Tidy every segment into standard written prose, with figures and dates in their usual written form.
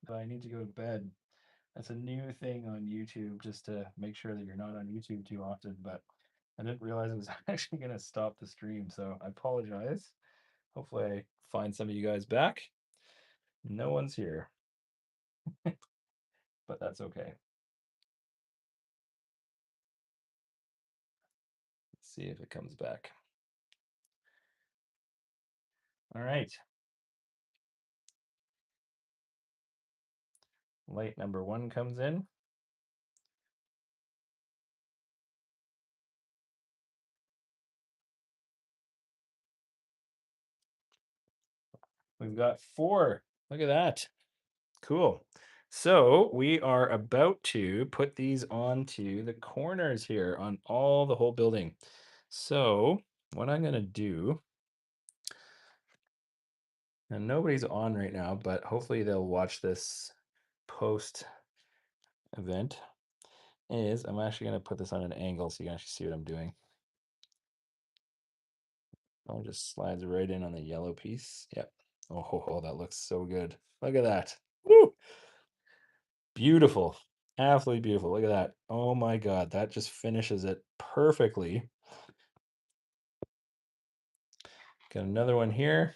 but I need to go to bed. That's a new thing on YouTube, just to make sure that you're not on YouTube too often. But I didn't realize it was actually going to stop the stream, so I apologize. Hopefully, I find some of you guys back. No one's here, but that's okay. Let's see if it comes back. All right. Light number one comes in. We've got four. Look at that. Cool. So we are about to put these onto the corners here on all the whole building. So what I'm going to do, and nobody's on right now, but hopefully they'll watch this post event, is I'm actually going to put this on an angle so you can actually see what I'm doing. Oh, it just slides right in on the yellow piece. Yep. Oh, that looks so good. Look at that. Woo! Beautiful. Absolutely beautiful. Look at that. Oh my God. That just finishes it perfectly. Got another one here.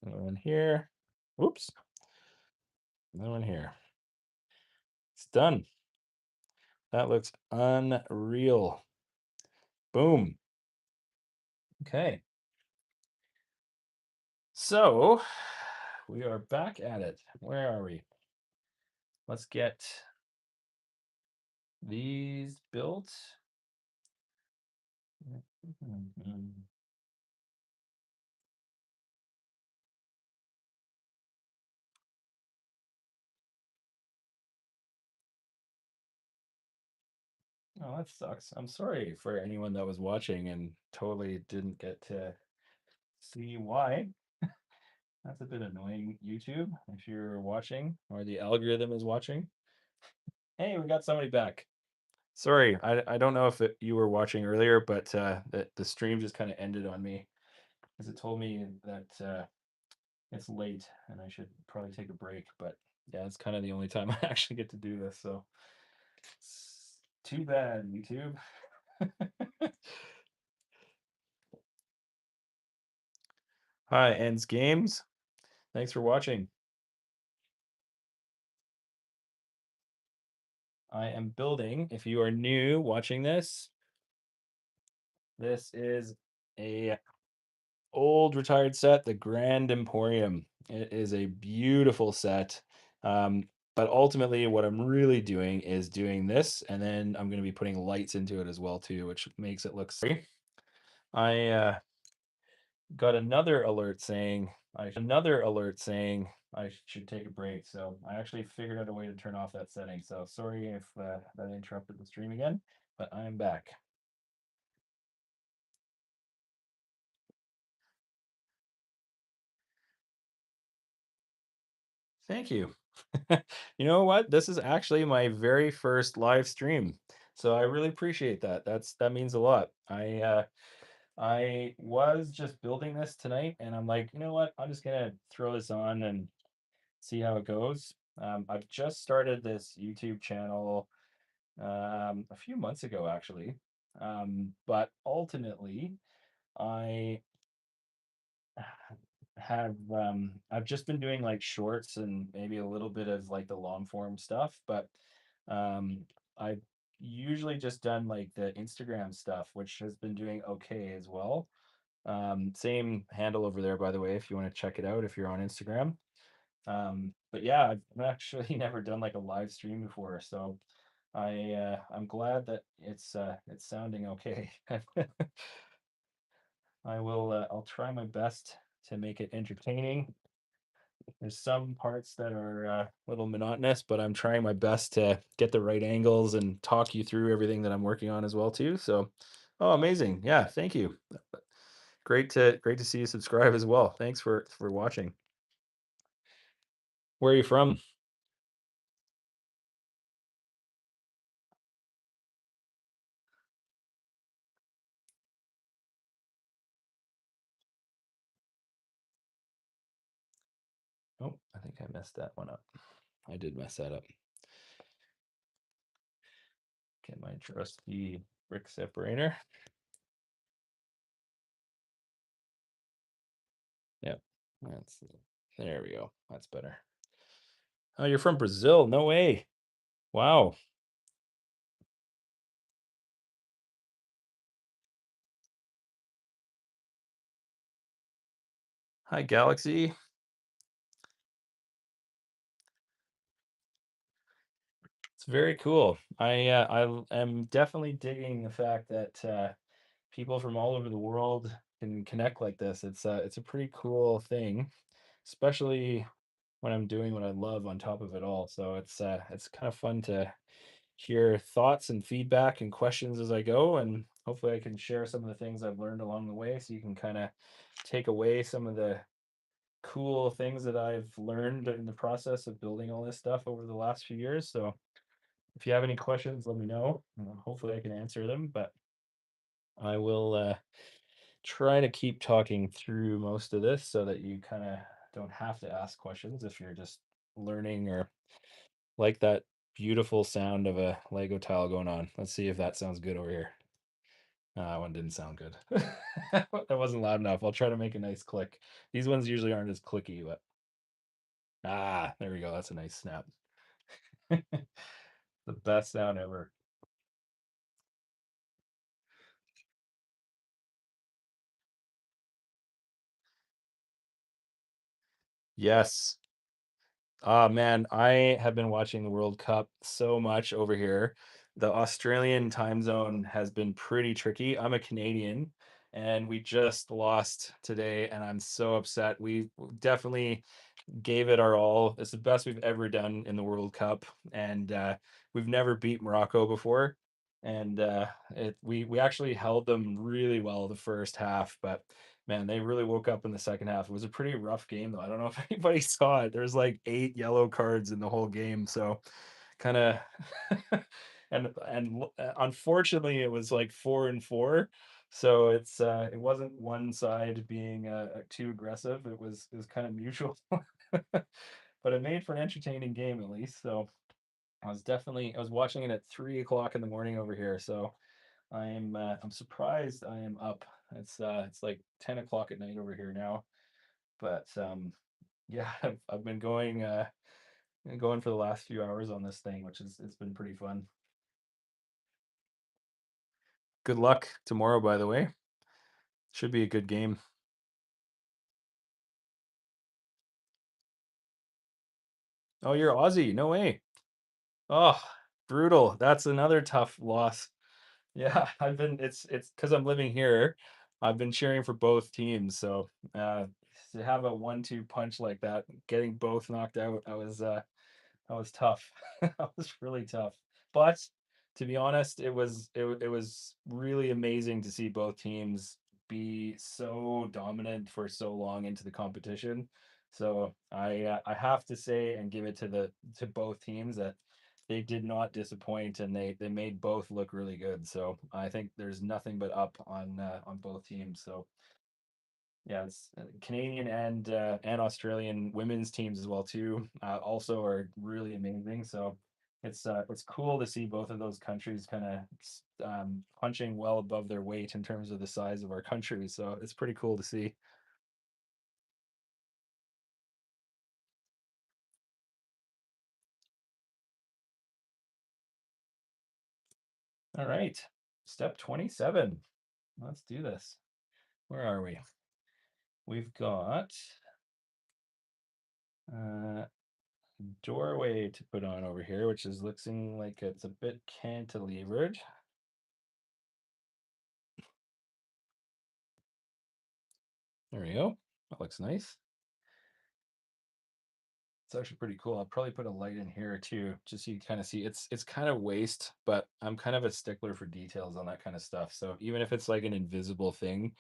Another one here. Whoops. Another one here. It's done. That looks unreal. Boom. Okay. So we are back at it. Where are we? Let's get these built. Oh, that sucks. I'm sorry for anyone that was watching and totally didn't get to see why. That's a bit annoying, YouTube, if you're watching or the algorithm is watching. Hey, we got somebody back. Sorry, I don't know if you were watching earlier, but the stream just kind of ended on me because it told me that it's late and I should probably take a break. But yeah, it's kind of the only time I actually get to do this. So it's too bad, YouTube. Hi, Ends Games. Thanks for watching. I am building, if you are new watching this is a old retired set, the Grand Emporium. It is a beautiful set. Um, but ultimately, what I'm really doing is doing this, and then I'm going to be putting lights into it as well too, which makes it look. I got another alert saying I should take a break. So I actually figured out a way to turn off that setting. So sorry if that interrupted the stream again, but I'm back. Thank you. You know what? This is actually my very first live stream. So I really appreciate that. That means a lot. I was just building this tonight and I'm like, you know what? I'm just gonna throw this on and see how it goes. I've just started this YouTube channel a few months ago actually. But ultimately I I've just been doing like shorts and maybe a little bit of like the long form stuff, but I've usually just done like the Instagram stuff, which has been doing okay as well. Same handle over there, by the way, if you want to check it out if you're on Instagram. But yeah, I've actually never done like a live stream before, so I'm glad that it's sounding okay. I'll try my best to make it entertaining. There's some parts that are a little monotonous, but I'm trying my best to get the right angles and talk you through everything that I'm working on as well too. So, oh, amazing. Yeah, thank you. Great to see you subscribe as well. Thanks for watching. Where are you from? Oh, I think I messed that one up. I did mess that up. Get my trusty brick separator. Yep. That's there we go. That's better. Oh, you're from Brazil? No way. Wow. Hi, Galaxy. It's very cool. I am definitely digging the fact that people from all over the world can connect like this. It's a pretty cool thing, especially when I'm doing what I love on top of it all. So it's kind of fun to hear thoughts and feedback and questions as I go, and hopefully I can share some of the things I've learned along the way, so you can kind of take away some of the cool things that I've learned in the process of building all this stuff over the last few years. So if you have any questions, let me know. Hopefully I can answer them, but I will try to keep talking through most of this so that you kind of don't have to ask questions if you're just learning or like that beautiful sound of a Lego tile going on. Let's see if that sounds good over here. That one didn't sound good. That wasn't loud enough. I'll try to make a nice click. These ones usually aren't as clicky, but there we go. That's a nice snap. The best sound ever. Yes. Ah, man, I have been watching the World Cup so much over here. The Australian time zone has been pretty tricky. I'm a Canadian, and we just lost today, and I'm so upset. We definitely gave it our all. It's the best we've ever done in the World Cup, and we've never beat Morocco before. And we actually held them really well the first half, but man, they really woke up in the second half. It was a pretty rough game, though. I don't know if anybody saw it. There's like 8 yellow cards in the whole game, so kind of unfortunately it was like 4-4. So it wasn't one side being too aggressive. It was kind of mutual. But it made for an entertaining game at least. So I was watching it at 3 o'clock in the morning over here. So I'm surprised I am up. It's like 10 o'clock at night over here now. But yeah, I've been going for the last few hours on this thing, which is it's been pretty fun. Good luck tomorrow, by the way. Should be a good game. Oh, you're Aussie. No way. Oh, brutal. That's another tough loss. Yeah, it's because I'm living here. I've been cheering for both teams, so to have a 1-2 punch like that, getting both knocked out, that was tough. That was really tough. But to be honest, it was really amazing to see both teams be so dominant for so long into the competition. So I have to say and give it to the to both teams that they did not disappoint, and they made both look really good. So I think there's nothing but up on both teams. So yeah, it's Canadian and Australian women's teams as well too. Also are really amazing. So it's cool to see both of those countries kind of punching well above their weight in terms of the size of our country. So it's pretty cool to see. All right, step 27. Let's do this. Where are we? We've got uh, doorway to put on over here, which is looking like it's a bit cantilevered. There we go. That looks nice. It's actually pretty cool. I'll probably put a light in here too, just so you kind of see. It's kind of waste, but I'm kind of a stickler for details on that kind of stuff. So even if it's like an invisible thing,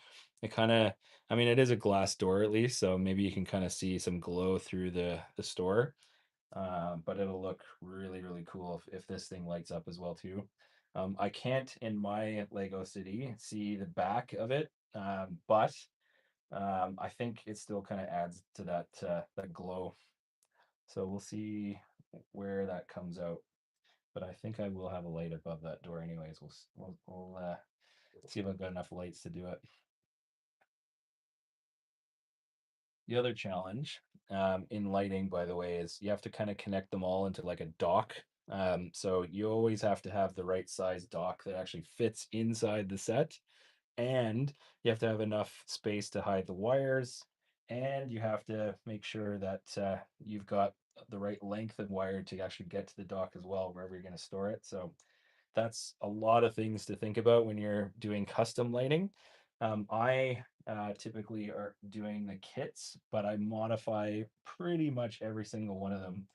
it kind of, I mean, it is a glass door at least, so maybe you can kind of see some glow through the store. But it'll look really, really cool if this thing lights up as well too. I can't in my Lego city see the back of it, but I think it still kind of adds to that glow. So we'll see where that comes out. But I think I will have a light above that door anyways. We'll see if I've got enough lights to do it. The other challenge in lighting, by the way, is you have to kind of connect them all into like a dock. So you always have to have the right size dock that actually fits inside the set, and you have to have enough space to hide the wires, and you have to make sure that you've got the right length of wire to actually get to the dock as well, wherever you're going to store it. So that's a lot of things to think about when you're doing custom lighting. I typically are doing the kits, but I modify pretty much every single one of them.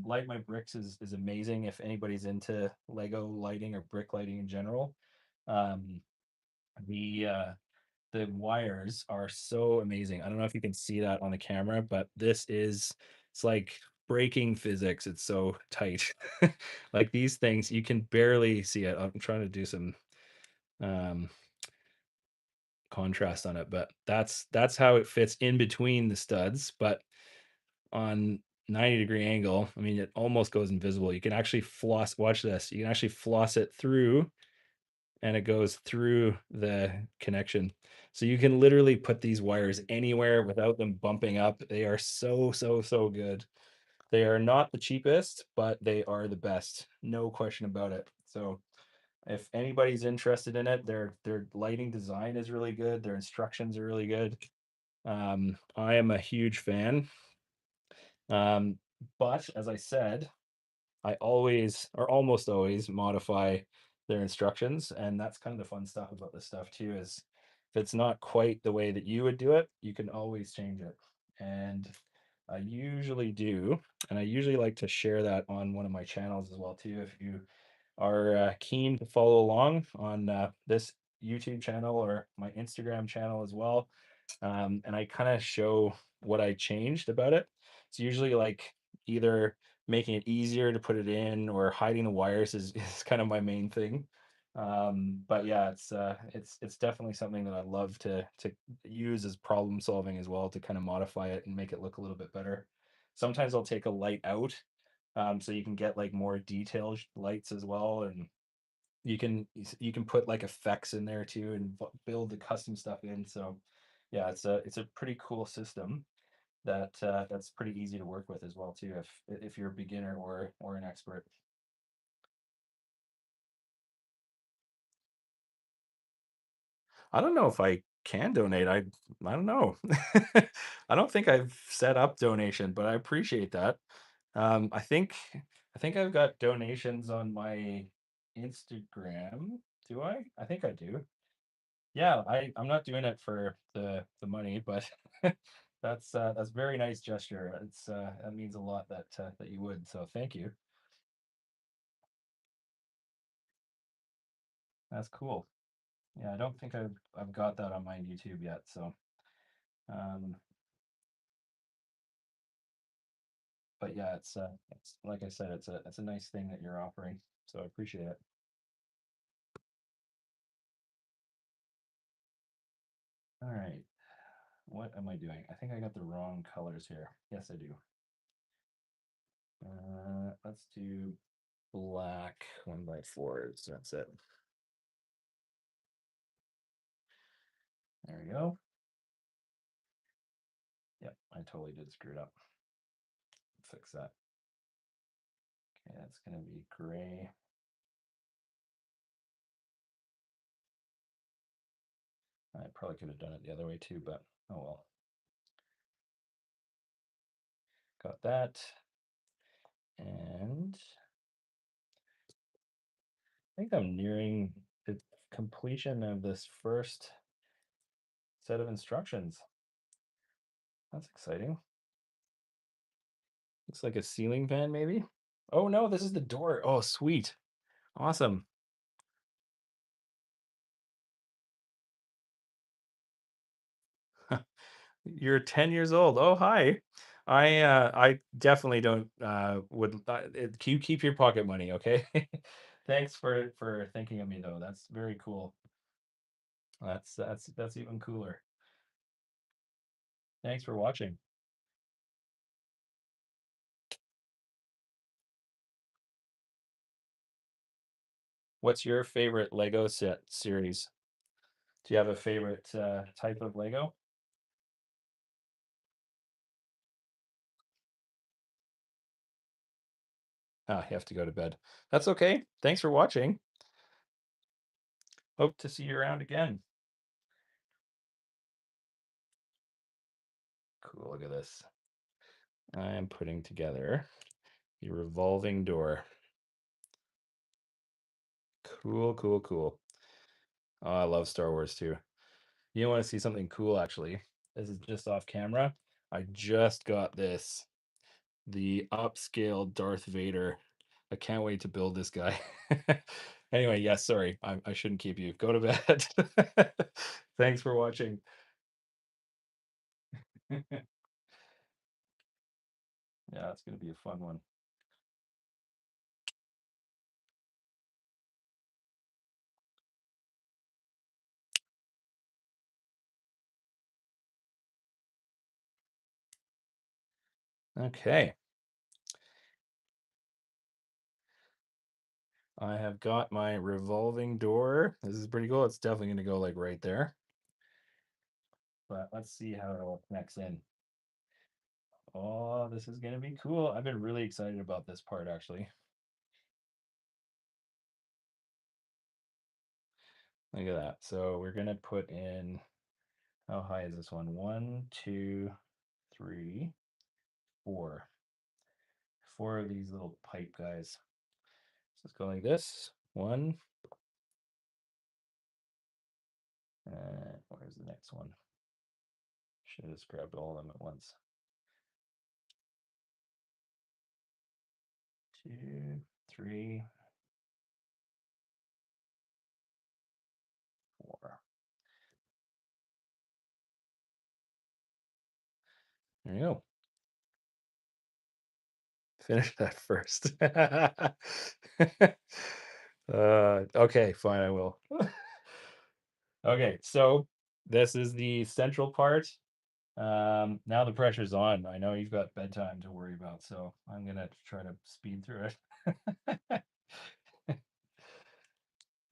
Light My Bricks is amazing if anybody's into Lego lighting or brick lighting in general. Um, the uh, the wires are so amazing. I don't know if you can see that on the camera, but it's like breaking physics. It's so tight. Like these things, you can barely see it. I'm trying to do some um contrast on it, but that's how it fits in between the studs, but on 90-degree angle, I mean, it almost goes invisible. You can actually floss, watch this. You can actually floss it through and it goes through the connection. So you can literally put these wires anywhere without them bumping up. They are so good. They are not the cheapest, but they are the best. No question about it. So if anybody's interested in it, their lighting design is really good. Their instructions are really good. I am a huge fan. Um, but as I said, I always or almost always modify their instructions, and that's kind of the fun stuff about this stuff too, is if it's not quite the way that you would do it, you can always change it. And I usually do, and I usually like to share that on one of my channels as well too. If you are keen to follow along on this YouTube channel or my Instagram channel as well, and I kind of show what I changed about it. It's usually like either making it easier to put it in or hiding the wires is kind of my main thing. But yeah, it's definitely something that I love to use as problem solving as well, to kind of modify it and make it look a little bit better. Sometimes I'll take a light out, so you can get like more detailed lights as well, and you can put like effects in there too and build the custom stuff in. So yeah, it's a pretty cool system that's pretty easy to work with as well too, if you're a beginner or an expert. I don't know if I can donate. I don't know. I don't think I've set up donation, but I appreciate that. I think I've got donations on my Instagram. Do I? I think I do. Yeah, I'm not doing it for the money, but that's very nice gesture. That means a lot that you would. So thank you. That's cool. Yeah, I don't think I've got that on my YouTube yet. So um, but yeah, it's like I said, it's a nice thing that you're offering. So I appreciate it. All right, what am I doing? I think I got the wrong colors here. Yes, I do. Let's do black 1x4s. That's it. There we go. Yep, I totally did screw it up. Fix that. Okay, that's gonna be gray. I probably could have done it the other way too, but oh well. Got that. And I think I'm nearing the completion of this first set of instructions. That's exciting. Looks like a ceiling fan, maybe. Oh no, this is the door. Oh, sweet. Awesome. You're 10 years old. Oh, hi. I definitely don't would you keep your pocket money, okay? Thanks for thinking of me though. That's very cool. That's even cooler. Thanks for watching. What's your favorite Lego set series? Do you have a favorite type of Lego? Ah, you have to go to bed. That's okay. Thanks for watching. Hope to see you around again. Cool, look at this. I am putting together a revolving door. Cool, cool, cool. Oh, I love Star Wars too. You want to see something cool, actually? This is just off camera. I just got this, the upscale Darth Vader. I can't wait to build this guy. Anyway, yes, sorry. I shouldn't keep you. Go to bed. Thanks for watching. Yeah, it's going to be a fun one. Okay. I have got my revolving door. This is pretty cool. It's definitely going to go like right there. But let's see how it all connects in. Oh, this is going to be cool. I've been really excited about this part, actually. Look at that. So we're going to put in, how high is this one? One, two, three, four. Four of these little pipe guys. So let's go like this. One. Where's the next one? Should have just grabbed all of them at once. Two, three, four. There you go. Finish that first. Okay, fine, I will. Okay, so this is the central part. Now the pressure's on. I know you've got bedtime to worry about, so I'm gonna try to speed through it.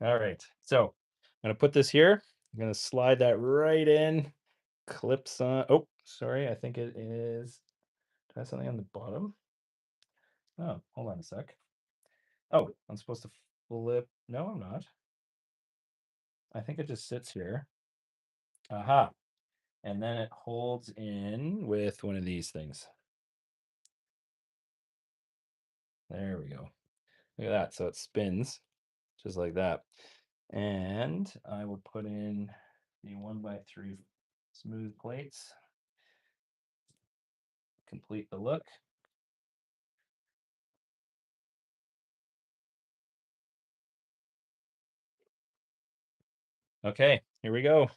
All right, so I'm gonna put this here. I'm gonna slide that right in. Clips on. Oh, sorry, I think it is. Do I have something on the bottom? Oh, hold on a sec. Oh, I'm supposed to flip. No, I'm not. I think it just sits here. Aha. And then it holds in with one of these things. There we go. Look at that. So it spins just like that. And I will put in the 1x3 smooth plates. Complete the look. Okay, here we go.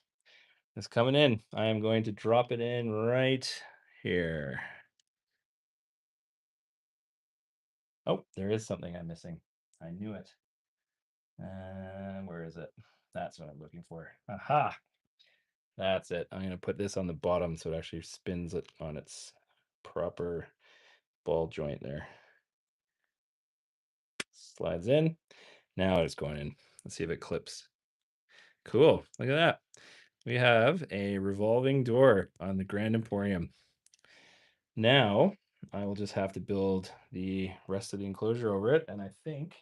It's coming in. I am going to drop it in right here. Oh, there is something I'm missing. I knew it. Where is it? That's what I'm looking for. Aha! That's it. I'm going to put this on the bottom so it actually spins it on its proper ball joint there. Slides in. Now it's going in. Let's see if it clips. Cool. Look at that. We have a revolving door on the Grand Emporium. Now I will just have to build the rest of the enclosure over it. And I think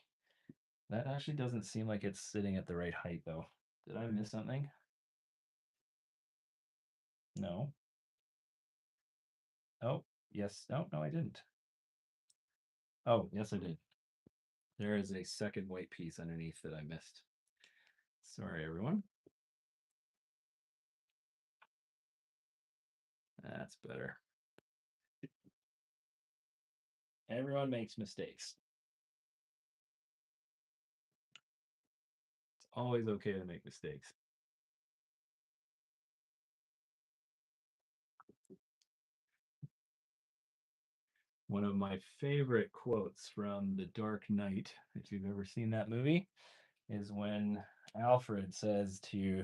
that actually doesn't seem like it's sitting at the right height though. Did I miss something? No. Oh, yes. No, no, I didn't. Oh, yes, I did. There is a second white piece underneath that I missed. Sorry, everyone. That's better. Everyone makes mistakes. It's always okay to make mistakes. One of my favorite quotes from The Dark Knight, if you've ever seen that movie, is when Alfred says to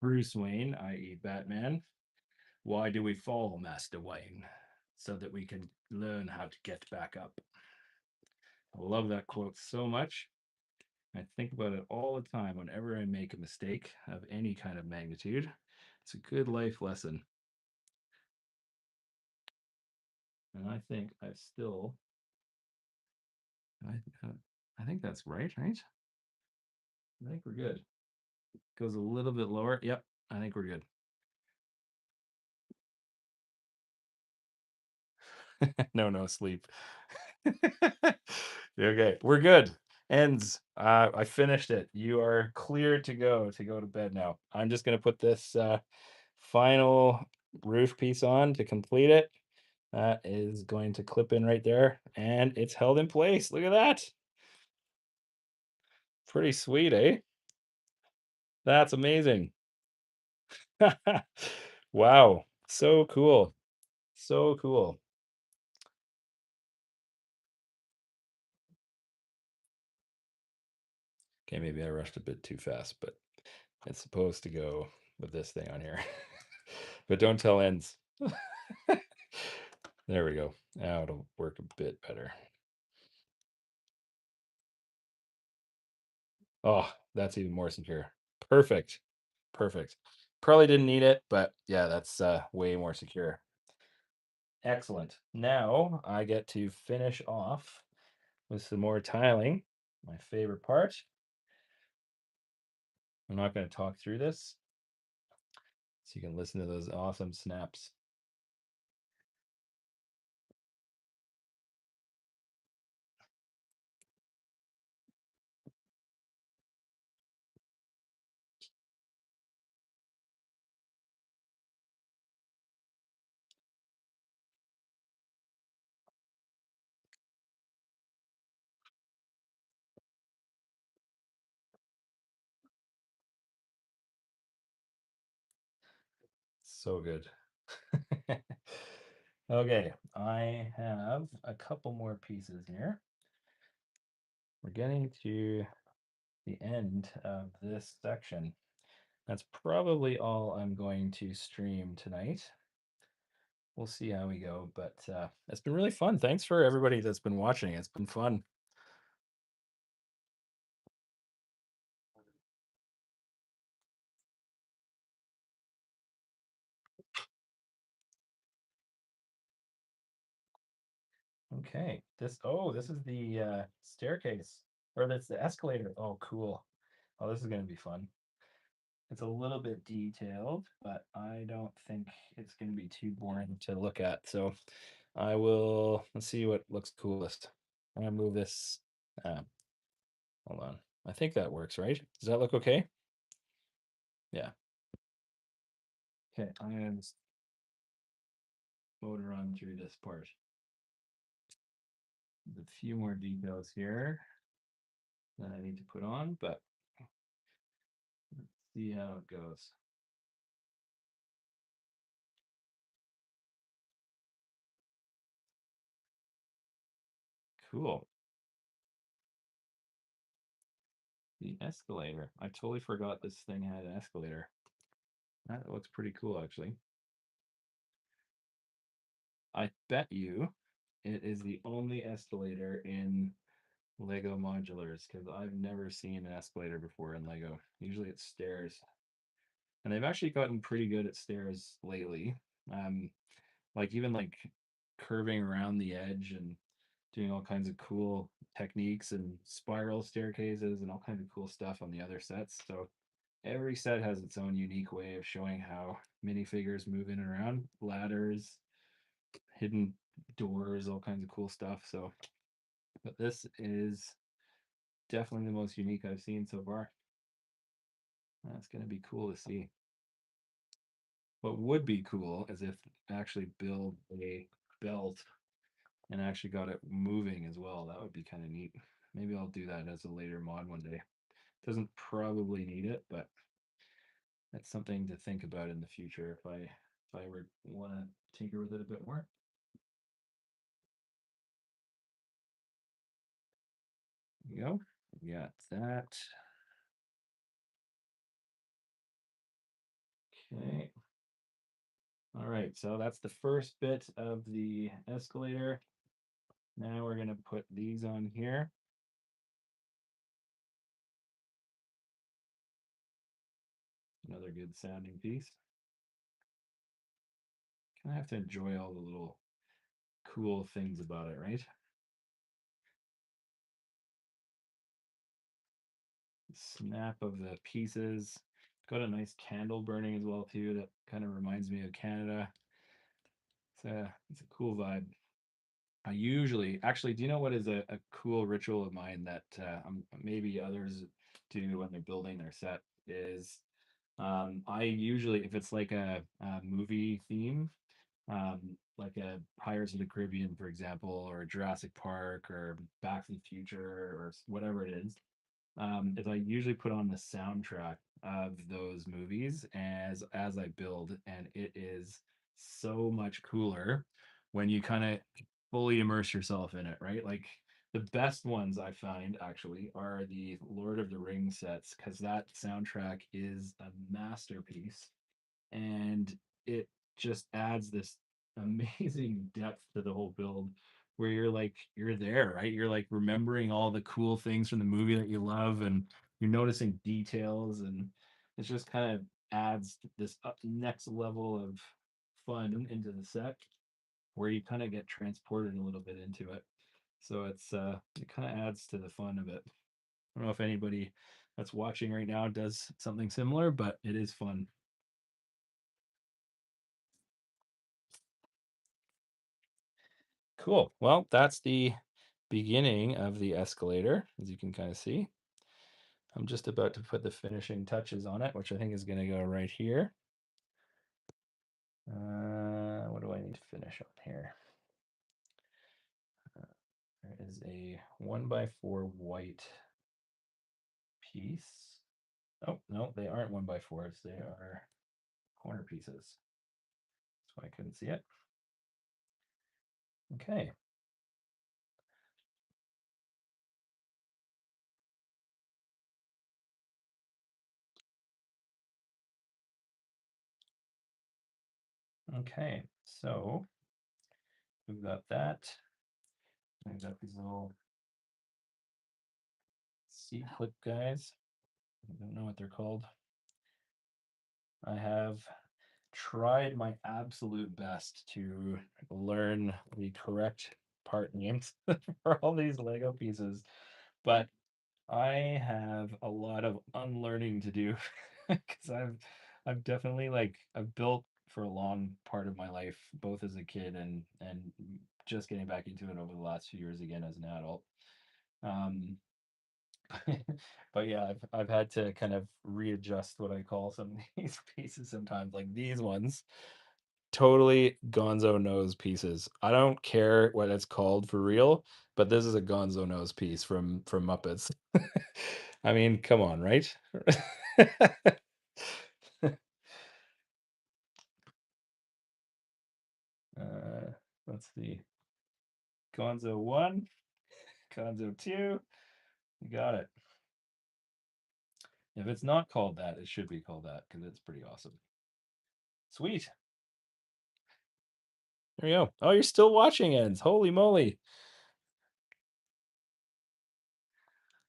Bruce Wayne, i.e., Batman, Why do we fall, Master Wayne? So that we can learn how to get back up. I love that quote so much. I think about it all the time whenever I make a mistake of any kind of magnitude. It's a good life lesson. And I think I've still, I, I think that's right, right? I think we're good. Goes a little bit lower. Yep, I think we're good. No sleep. Okay, we're good. Ends. I finished it. You are clear to go to bed now. I'm just gonna put this final roof piece on to complete it. That is going to clip in right there, and it's held in place. Look at that. Pretty sweet, eh? That's amazing. Wow. So cool. So cool. Okay, maybe I rushed a bit too fast, but it's supposed to go with this thing on here. But don't tell ends. There we go. Now it'll work a bit better. Oh, that's even more secure. Perfect. Perfect. Probably didn't need it, but yeah, that's way more secure. Excellent. Now I get to finish off with some more tiling. My favorite part. I'm not going to talk through this, so you can listen to those awesome snaps. So good. Okay, I have a couple more pieces here. We're getting to the end of this section. That's probably all I'm going to stream tonight. We'll see how we go, but it's been really fun. Thanks for everybody that's been watching. It's been fun. Okay, this is the staircase, or that's the escalator. Oh, cool. Oh, this is going to be fun. It's a little bit detailed, but I don't think it's going to be too boring to look at. So let's see what looks coolest. I'm gonna move this. Uh, Hold on. I think that works, right? Does that look okay? Yeah. Okay, I'm gonna just motor on through this part. There's a few more details here that I need to put on, but let's see how it goes. Cool. The escalator. I totally forgot this thing had an escalator. That looks pretty cool, actually. I bet you it is the only escalator in Lego modulars because I've never seen an escalator before in Lego. Usually it's stairs. And they've actually gotten pretty good at stairs lately. Um, like even like curving around the edge and doing all kinds of cool techniques and spiral staircases and all kinds of cool stuff on the other sets. So every set has its own unique way of showing how minifigures move in and around, ladders, hidden doors, all kinds of cool stuff. So, but this is definitely the most unique I've seen so far. That's going to be cool to see. What would be cool is if actually build a belt and actually got it moving as well. That would be kind of neat. Maybe I'll do that as a later mod one day. Doesn't probably need it, but that's something to think about in the future if I ever want to tinker with it a bit more. There you go. We got that. Okay. All right, so that's the first bit of the escalator. Now we're gonna put these on here. Another good sounding piece. Kind of have to enjoy all the little cool things about it, right? Snap of the pieces. Got a nice candle burning as well too. That kind of reminds me of Canada. It's a cool vibe. I usually actually, do you know what is a cool ritual of mine that maybe others do when they're building their set is I usually, if it's like a movie theme, like a Pirates of the Caribbean, for example, or Jurassic Park or Back to the Future or whatever it is I usually put on the soundtrack of those movies as I build, and it is so much cooler when you kind of fully immerse yourself in it, right? Like the best ones I find actually are the Lord of the Rings sets because that soundtrack is a masterpiece and it just adds this amazing depth to the whole build where you're like you're there, right? You're like remembering all the cool things from the movie that you love and you're noticing details and it just kind of adds this next level of fun into the set where you kind of get transported a little bit into it. So it kind of adds to the fun of it. I don't know if anybody that's watching right now does something similar, but it is fun. Cool. Well, that's the beginning of the escalator, as you can kind of see. I'm just about to put the finishing touches on it, which I think is going to go right here. What do I need to finish on here? There is a 1x4 white piece. Oh, no, they aren't 1x4s. They are corner pieces. That's why I couldn't see it. Okay. Okay, so we've got that. We've got these little seat clip guys. I don't know what they're called. I have tried my absolute best to learn the correct part names for all these Lego pieces, but I have a lot of unlearning to do because I've definitely I've built for a long part of my life, both as a kid and just getting back into it over the last few years again as an adult. Um, but yeah, I've had to kind of readjust what I call some of these pieces sometimes, like these ones. Totally gonzo nose pieces. I don't care what it's called for real, but this is a gonzo nose piece from Muppets. I mean, come on, right? uh, let's see. Gonzo 1, Gonzo 2. You got it. If it's not called that, it should be called that because it's pretty awesome. Sweet. There you go. Oh, you're still watching ends. Holy moly.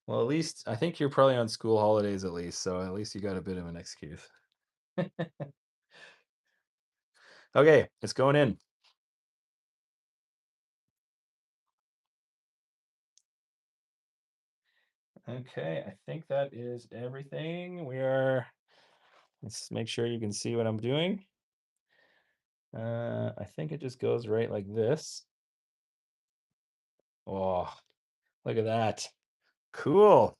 Well, at least I think you're probably on school holidays at least, so at least you got a bit of an excuse. Okay, it's going in. Okay, I think that is everything. Let's make sure you can see what I'm doing. I think it just goes right like this. Oh, look at that. Cool.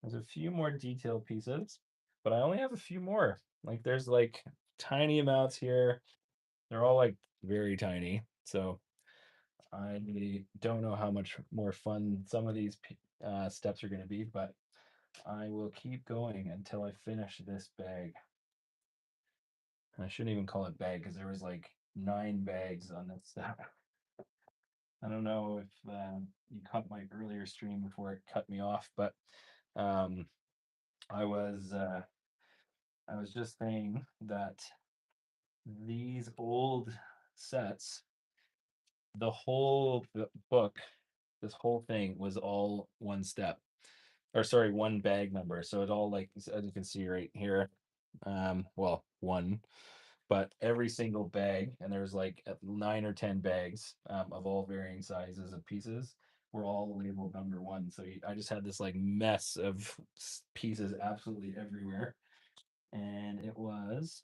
There's a few more detailed pieces, but I only have a few more. Like there's like tiny amounts here. They're all like very tiny. So I don't know how much more fun some of these steps are going to be, but I will keep going until I finish this bag. And I shouldn't even call it bag because there was like 9 bags on this step. I don't know if you caught my earlier stream before it cut me off, but um, I was I was just saying that these old sets, the whole book, this whole thing was all one step, or sorry, one bag number. So it all like as you can see right here, well, one, but every single bag, and there's like 9 or 10 bags of all varying sizes of pieces, were all labeled number one. So I just had this like mess of pieces absolutely everywhere, and it was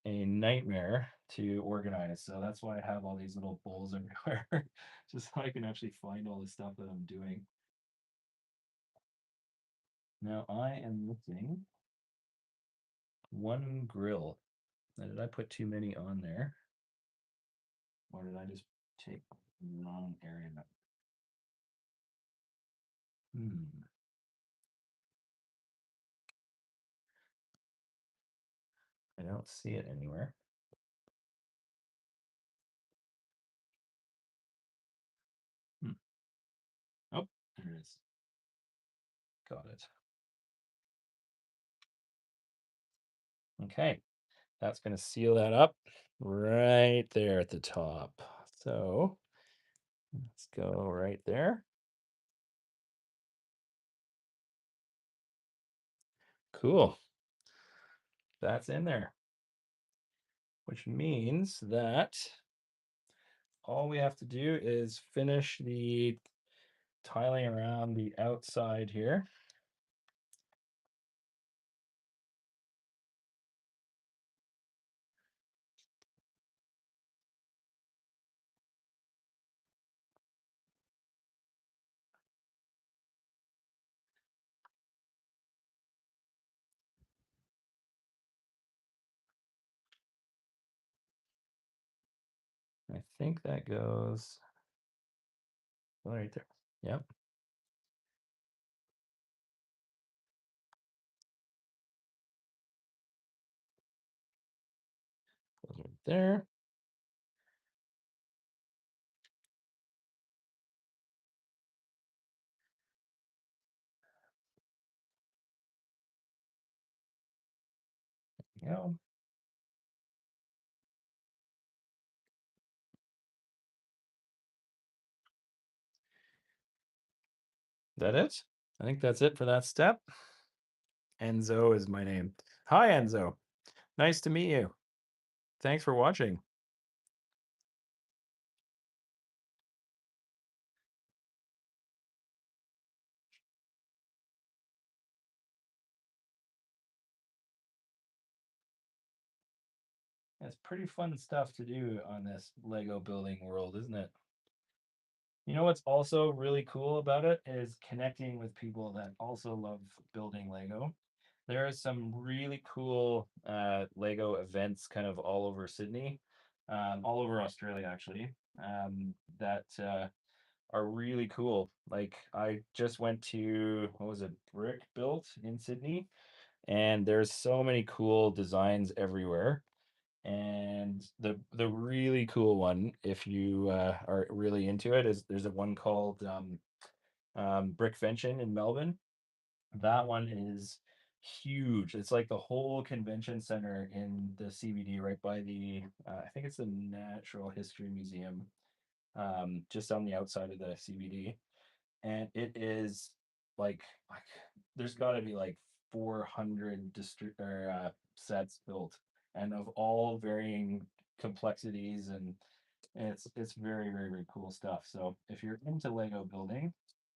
a nightmare to organize. So that's why I have all these little bowls everywhere, just so I can actually find all the stuff that I'm doing. Now I am missing one grill. Now, did I put too many on there? Or did I just take the wrong area? Hmm. I don't see it anywhere. Hmm. Oh, there it is. Got it. Okay. That's going to seal that up right there at the top. So let's go right there. Cool. That's in there, which means that all we have to do is finish the tiling around the outside here. I think that goes right there. Yep. Goes right there. You know, that it? I think that's it for that step. Enzo is my name. Hi, Enzo. Nice to meet you. Thanks for watching. It's pretty fun stuff to do on this Lego building world, isn't it? You know what's also really cool about it is connecting with people that also love building Lego. There are some really cool Lego events kind of all over Sydney, all over Australia actually, that are really cool. Like I just went to, what was it, Brick Built in Sydney, and there's so many cool designs everywhere. And the really cool one, if you are really into it, is there's a one called Brickvention in Melbourne. That one is huge. It's like the whole convention center in the CBD, right by the I think it's the Natural History Museum, just on the outside of the CBD, and it is like there's got to be like 400 sets built, and of all varying complexities, and it's very very very cool stuff. So if you're into Lego building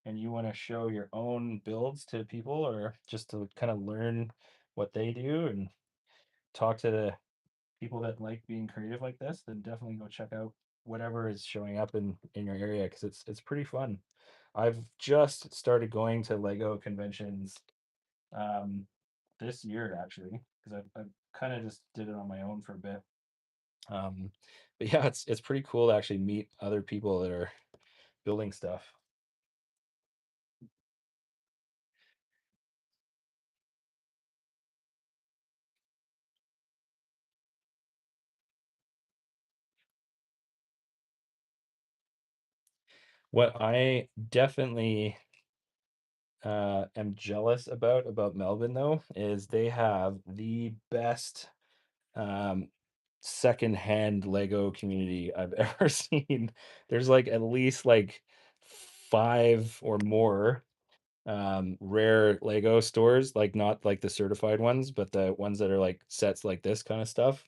and you want to show your own builds to people, or just to kind of learn what they do and talk to the people that like being creative like this, then definitely go check out whatever is showing up in your area, because it's pretty fun. I've just started going to Lego conventions um, this year actually, because I've kind of just did it on my own for a bit. Um, but yeah, it's pretty cool to actually meet other people that are building stuff. What I definitely am jealous about Melbourne though is they have the best um secondhand Lego community I've ever seen. There's like at least like five or more rare Lego stores, like not like the certified ones, but the ones that are like sets like this kind of stuff.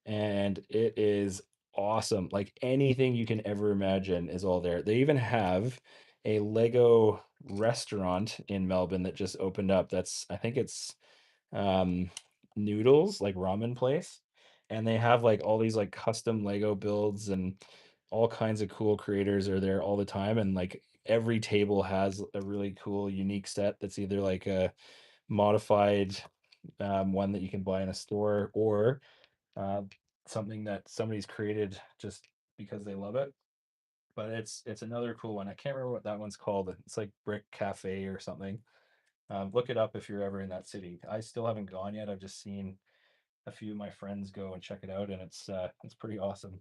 And it is awesome. Like anything you can ever imagine is all there. They even have a Lego restaurant in Melbourne that just opened up. That's I think it's um noodles, like ramen place. And they have like all these like custom Lego builds and all kinds of cool creators are there all the time. And like every table has a really cool, unique set that's either like a modified one that you can buy in a store or uh, something that somebody's created just because they love it. But it's another cool one. I can't remember what that one's called. It's like Brick Cafe or something. Look it up if you're ever in that city. I still haven't gone yet. I've just seen a few of my friends go and check it out, and it's pretty awesome.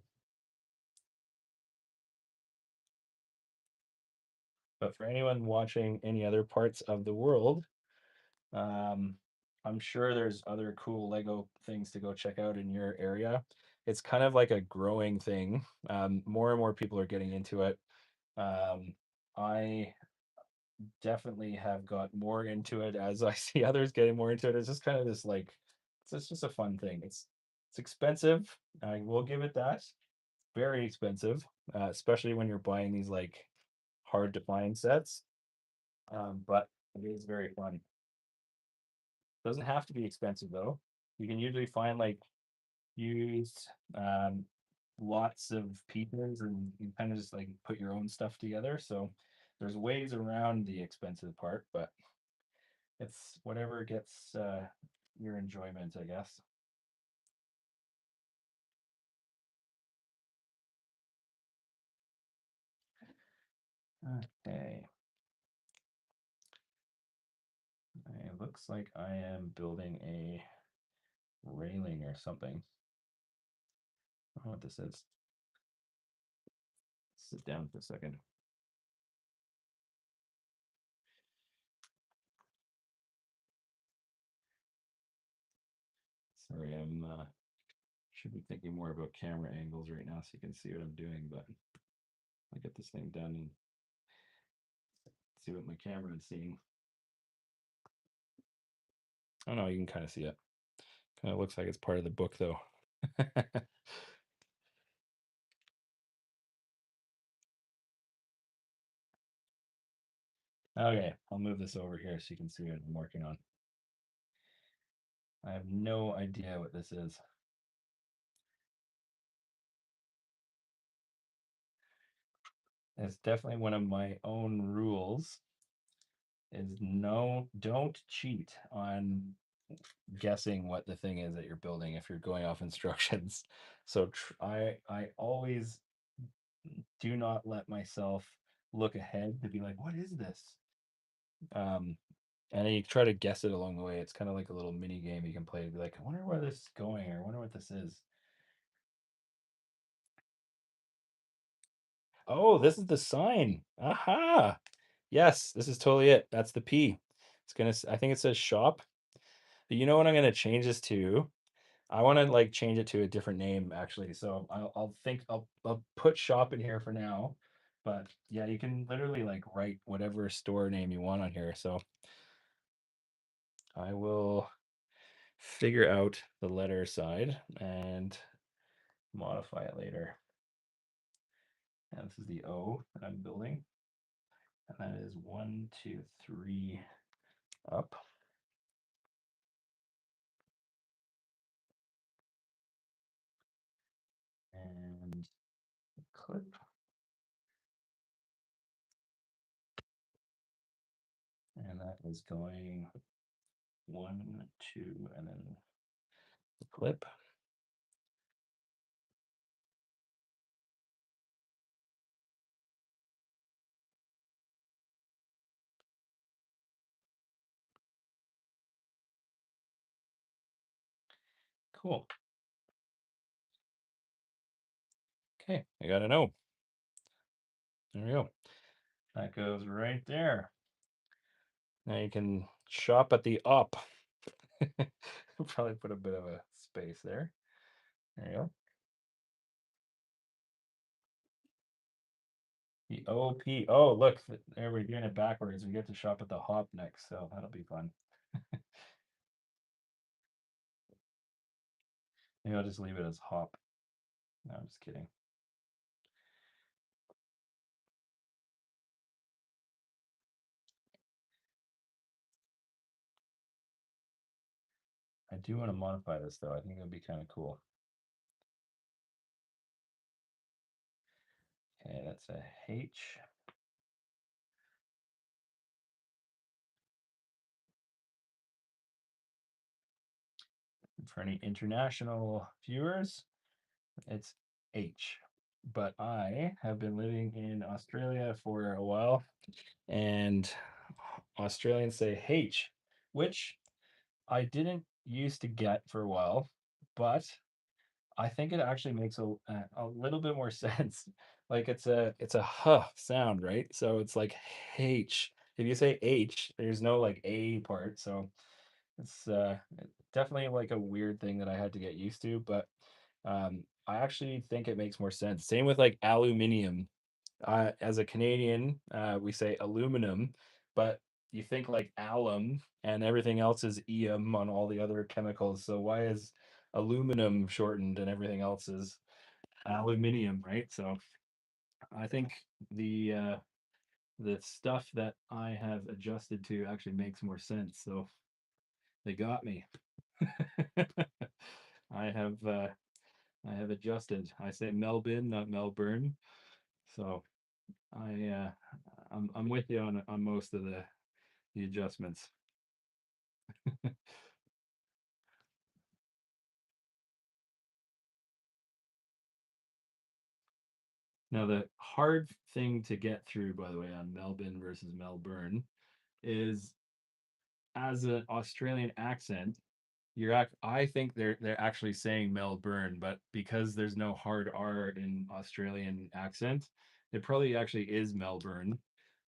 But for anyone watching any other parts of the world, um, I'm sure there's other cool Lego things to go check out in your area. It's kind of like a growing thing. More and more people are getting into it. I definitely have got more into it as I see others getting more into it. It's just kind of this like it's just a fun thing. It's expensive. I will give it that. Very expensive, especially when you're buying these like hard to find sets. But it is very fun. Doesn't have to be expensive though. You can usually find like used lots of pieces and you kind of just like put your own stuff together. So there's ways around the expensive part, but it's whatever gets your enjoyment, I guess. Okay. It looks like I am building a railing or something. I don't know what this is. Sit down for a second. Sorry, I'm should be thinking more about camera angles right now so you can see what I'm doing, but I get this thing done and see what my camera is seeing. Oh no, you can kind of see it. Kind of looks like it's part of the book though. Okay, I'll move this over here so you can see what I'm working on. I have no idea what this is. It's definitely one of my own rules is no, don't cheat on guessing what the thing is that you're building if you're going off instructions. So I always do not let myself look ahead to be like, what is this? Um, and then you try to guess it along the way. It's kind of like a little mini game you can play to be like, I wonder where this is going, or I wonder what this is. Oh, this is the sign. Aha. Yes, this is totally it. That's the P. I think it says shop. But you know what I'm gonna change this to? I want to like change it to a different name actually. So I'll put shop in here for now. But yeah, you can literally like write whatever store name you want on here. So I will figure out the letter side and modify it later. And this is the O that I'm building. And that is 1, 2, 3 up. And clip. And that is going 1, 2, and then the clip. Cool. Okay, I got to know. There we go. That goes right there. Now you can shop at the op. Probably put a bit of a space there. There you go. The OP. Oh, look, there we're doing it backwards. We get to shop at the hop next, so that'll be fun. Maybe I'll just leave it as hop. No, I'm just kidding. I do want to modify this though. I think it would be kind of cool. Okay, that's a H. For any international viewers, it's H. But I have been living in Australia for a while, and Australians say H, which I didn't used to get for a while, but I think it actually makes a little bit more sense. Like it's a huh sound, right? So it's like H. If you say H, there's no like A part, so it's definitely like a weird thing that I had to get used to, but I actually think it makes more sense. Same with like aluminium. As a Canadian, we say aluminum, but you think like alum and everything else is eum on all the other chemicals. So why is aluminum shortened and everything else is aluminium, right? So I think the uh, the stuff that I have adjusted to actually makes more sense. So they got me. I have uh, I have adjusted. I say Melbourne, not Melbourne. So I'm with you on most of the adjustments. Now the hard thing to get through, by the way, on Melbourne versus Melbourne is as an Australian accent, I think they're actually saying Melbourne, but because there's no hard R in Australian accent, it probably actually is Melbourne.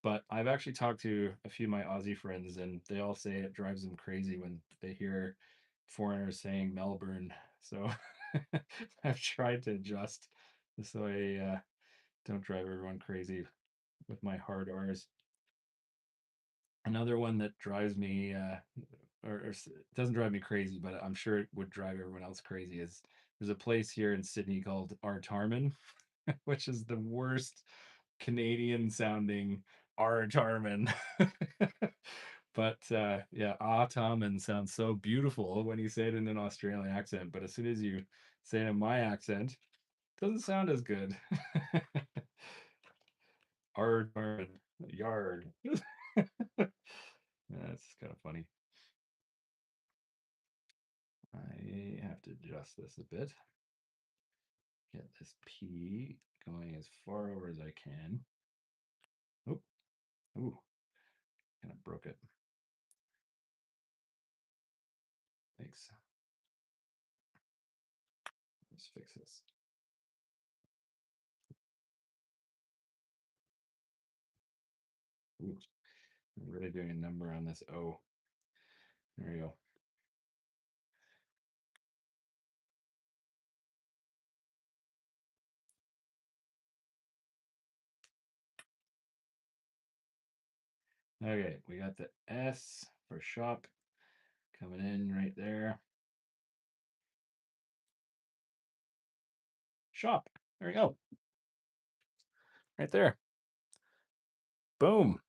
But I've actually talked to a few of my Aussie friends, and they all say it drives them crazy when they hear foreigners saying Melbourne. So I've tried to adjust so I don't drive everyone crazy with my hard R's. Another one that drives me, doesn't drive me crazy, but I'm sure it would drive everyone else crazy, is there's a place here in Sydney called Artarmon, which is the worst Canadian sounding Artarmon. But yeah, Artarmon sounds so beautiful when you say it in an Australian accent, but as soon as you say it in my accent, it doesn't sound as good. Artarmon, yard. That's kind of funny. I have to adjust this a bit. Get this P going as far over as I can. Oh, ooh, kind of broke it. Thanks. Let's fix this. Ooh, I'm really doing a number on this O. There we go. Okay, we got the S for shop coming in right there. Shop. There we go. Right there. Boom.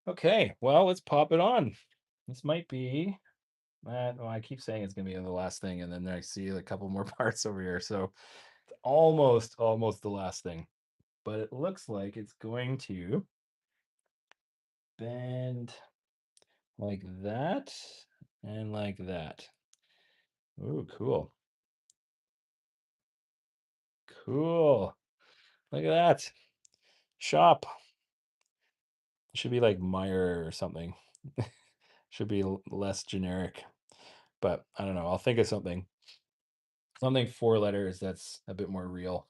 Okay, well, let's pop it on. This might be, well, I keep saying it's gonna be the last thing, and then I see a couple more parts over here. So it's almost the last thing. But it looks like it's going to bend like that and like that. Ooh, cool. Cool. Look at that. Shop. Should be like Meyer or something. Should be less generic. But I don't know. I'll think of something. Something 4 letters that's a bit more real.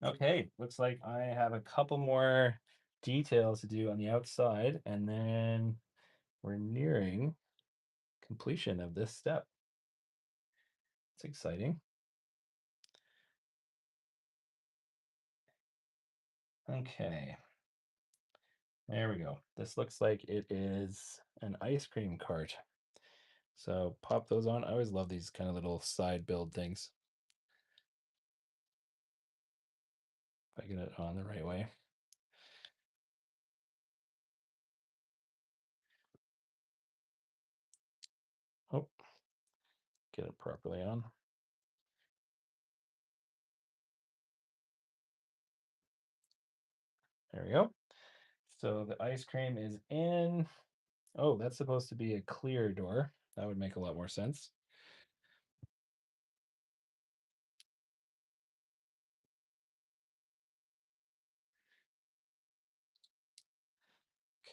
Okay, looks like I have a couple more details to do on the outside, and then we're nearing completion of this step. It's exciting. Okay, there we go. This looks like it is an ice cream cart. So pop those on. I always love these kind of little side build things. If I get it on the right way. Oh, get it properly on. There we go. So the ice cream is in. Oh, that's supposed to be a clear door. That would make a lot more sense.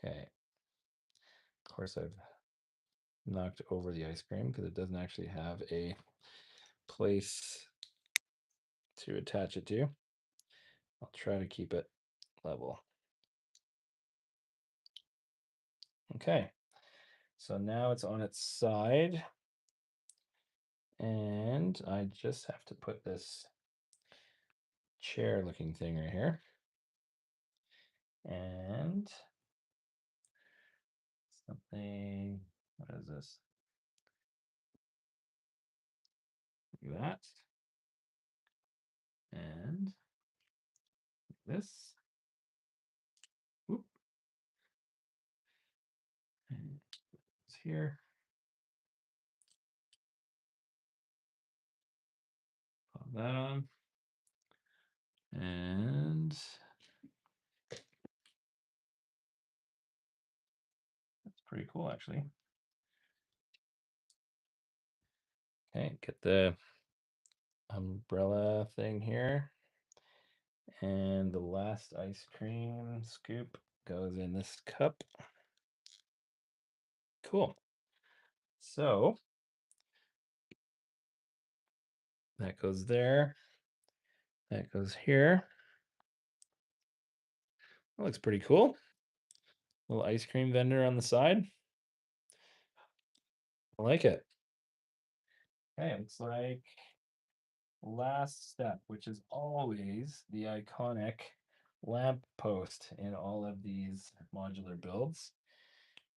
Okay. Of course, I've knocked over the ice cream because it doesn't actually have a place to attach it to. I'll try to keep it level. Okay. So now it's on its side. And I just have to put this chair looking thing right here. And something, what is this? Like that. And this. Whoop. And it's here. Pop that on. And that's pretty cool, actually. Okay, get the umbrella thing here. And the last ice cream scoop goes in this cup. Cool. So that goes there. That goes here. That looks pretty cool. Little ice cream vendor on the side. I like it. Okay, looks like last step, which is always the iconic lamp post in all of these modular builds,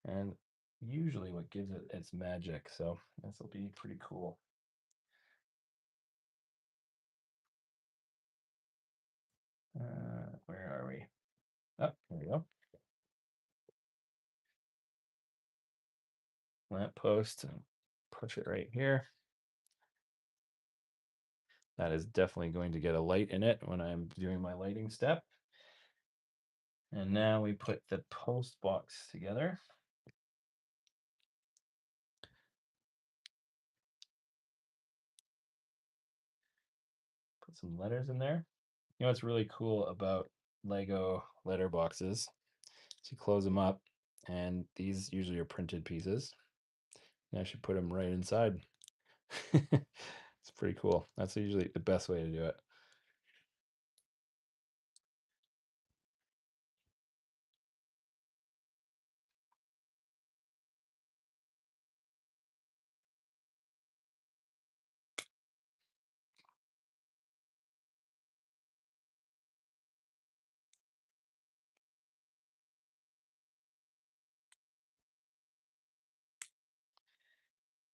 and usually what gives it its magic. So this will be pretty cool. Where are we? Oh, there we go. Lamp post. Push it right here. That is definitely going to get a light in it when I'm doing my lighting step. And now we put the post box together. Put some letters in there. You know what's really cool about Lego letter boxes is you close them up, and these usually are printed pieces. And I should put them right inside. It's pretty cool. That's usually the best way to do it.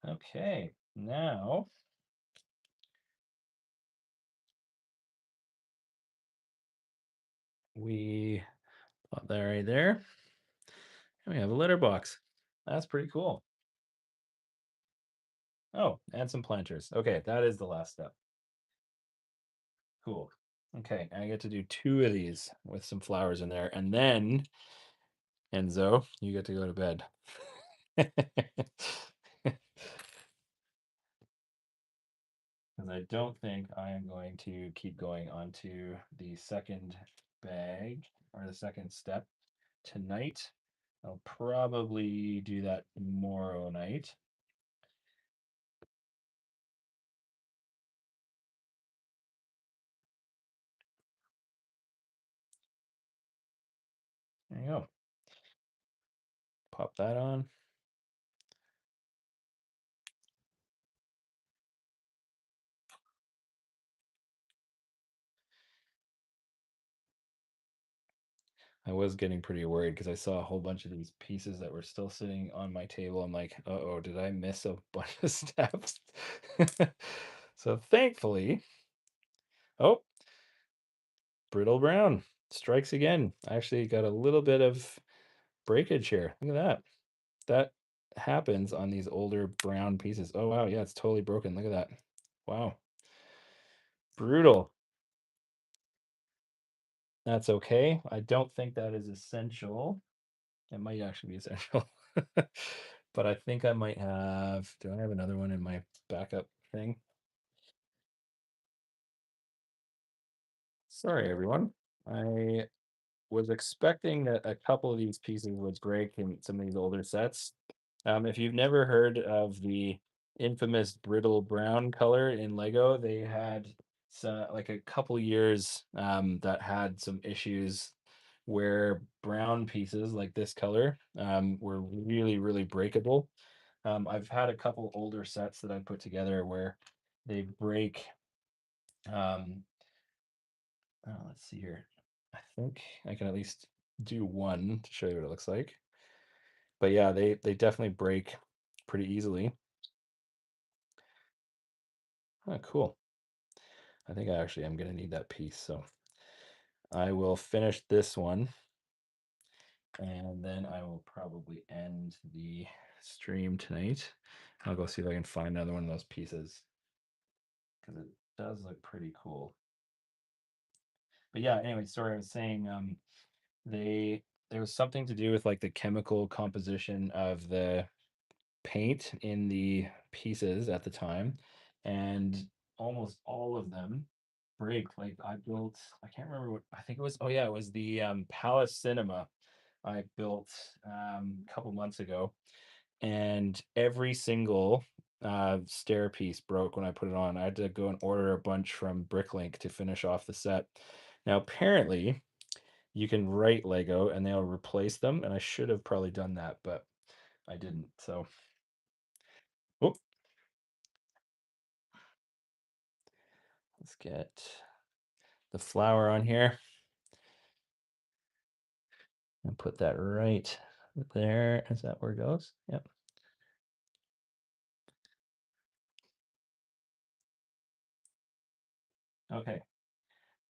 Okay, now we put that right there. And we have a letter box. That's pretty cool. Oh, and some planters. Okay, that is the last step. Cool. Okay, I get to do two of these with some flowers in there, and then Enzo, you get to go to bed. Because I don't think I am going to keep going on to the second bag or the second step tonight. I'll probably do that tomorrow night. There you go. Pop that on. I was getting pretty worried because I saw a whole bunch of these pieces that were still sitting on my table. I'm like, uh-oh, did I miss a bunch of steps? So thankfully, oh, brittle brown strikes again. I actually got a little bit of breakage here. Look at that. That happens on these older brown pieces. Oh, wow. Yeah, it's totally broken. Look at that. Wow. Brutal. That's okay. I don't think that is essential. It might actually be essential. But I think I might have, do I have another one in my backup thing? Sorry, everyone. I was expecting that a couple of these pieces would break in some of these older sets. If you've never heard of the infamous brittle brown color in Lego, they had like a couple years that had some issues where brown pieces like this color were really, really breakable. I've had a couple older sets that I put together where they break. Um, let's see here. I think I can at least do one to show you what it looks like. But yeah, they definitely break pretty easily. Oh, cool. I think I actually am gonna need that piece, so I will finish this one, and then I will probably end the stream tonight. I'll go see if I can find another one of those pieces because it does look pretty cool. But yeah, anyway, sorry, I was saying they there was something to do with like the chemical composition of the paint in the pieces at the time, and almost all of them break. Like I built, I can't remember what, I think it was, oh yeah, it was the Palace Cinema I built a couple months ago, and every single stair piece broke when I put it on. I had to go and order a bunch from Bricklink to finish off the set. Now apparently you can write Lego and they'll replace them, and I should have probably done that, but I didn't. So, oh, let's get the flower on here and put that right there. Is that where it goes? Yep. Okay.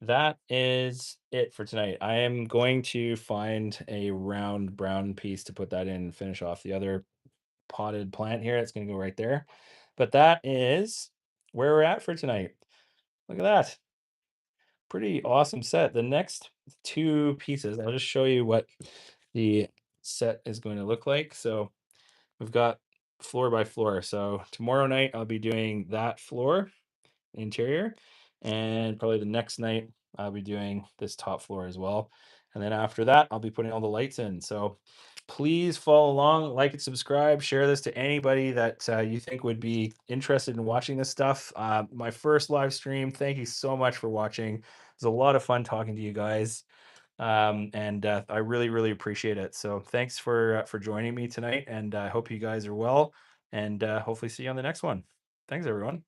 That is it for tonight. I am going to find a round brown piece to put that in and finish off the other potted plant here. It's going to go right there. But that is where we're at for tonight. Look at that. Pretty awesome set. The next two pieces, I'll just show you what the set is going to look like. So we've got floor by floor. So tomorrow night I'll be doing that floor interior, and probably the next night I'll be doing this top floor as well. And then after that, I'll be putting all the lights in. So please follow along, like and subscribe, share this to anybody that you think would be interested in watching this stuff. My first live stream. Thank you so much for watching. It was a lot of fun talking to you guys. And I really, really appreciate it. So thanks for joining me tonight, and I hope you guys are well, and hopefully see you on the next one. Thanks, everyone.